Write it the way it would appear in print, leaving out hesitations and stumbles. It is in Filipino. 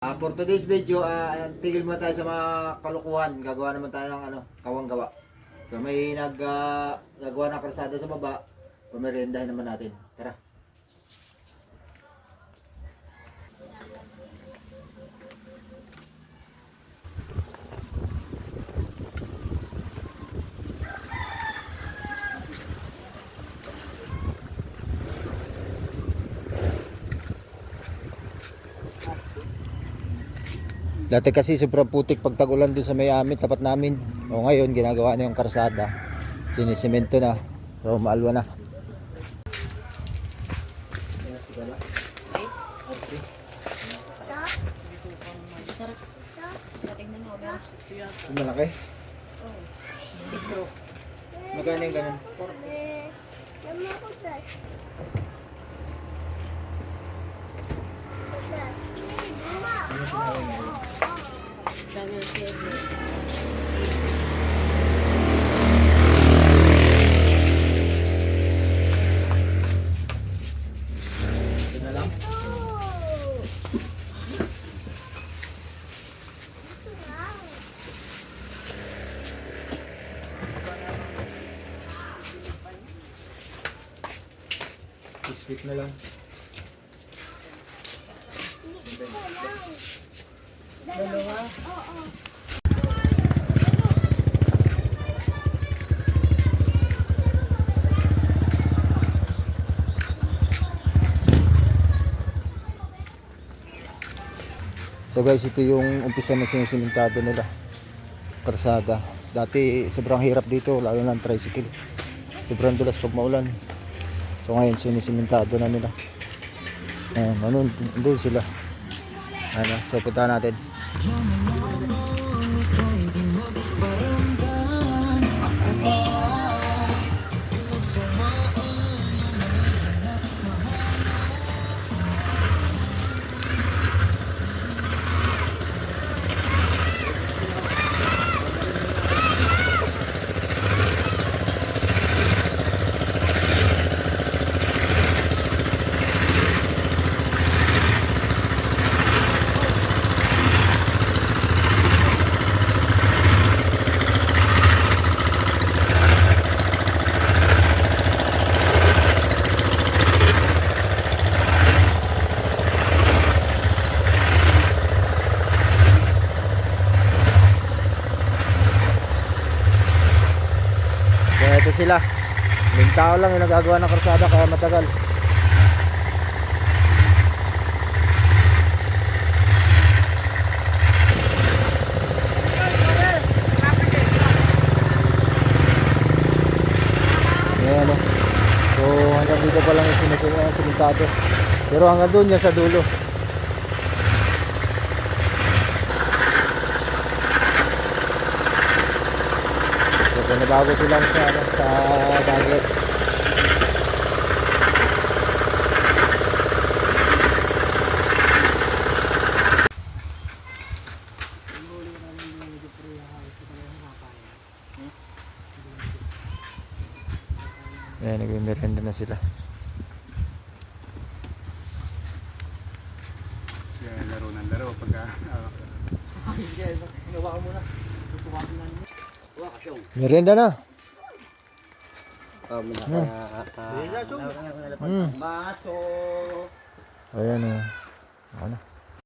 For today's video, tigil muna tayo sa mga kalukuhan. Gagawa naman tayo ng kawang gawa. So may gagawa ng kalsada sa baba. Pamerindahin naman natin. Tara. Dati kasi sobrang putik pag tag-ulan dun sa may amin, tapat namin. O ngayon, ginagawa na yung karsada. Sinisemento na. So maalwa na. Malaki? Oo. Magkano yung ganun? 40. Sweet na lang. Dalawa? Oo. So guys, ito yung umpisa na sinisimentado nila. Karsada. Dati sobrang hirap dito, lalo na ng tricycle. Sobrang dulas pag maulan. So ngayon sinisimentado na nila. Ayan, doon sila. So puntahan natin. Ito sila. May tao lang yung nagagawa ng karsada kaya matagal. Ayan o. So hanggang dito pa lang yung simentado. Pero hanggang doon yan sa dulo. Nabago silang sa dagat. Ayan, nagme-merenda na sila. Yan, laro ng laro pagka Hinawa ko muna. Merenda na. Maso. Ayan o. Ano?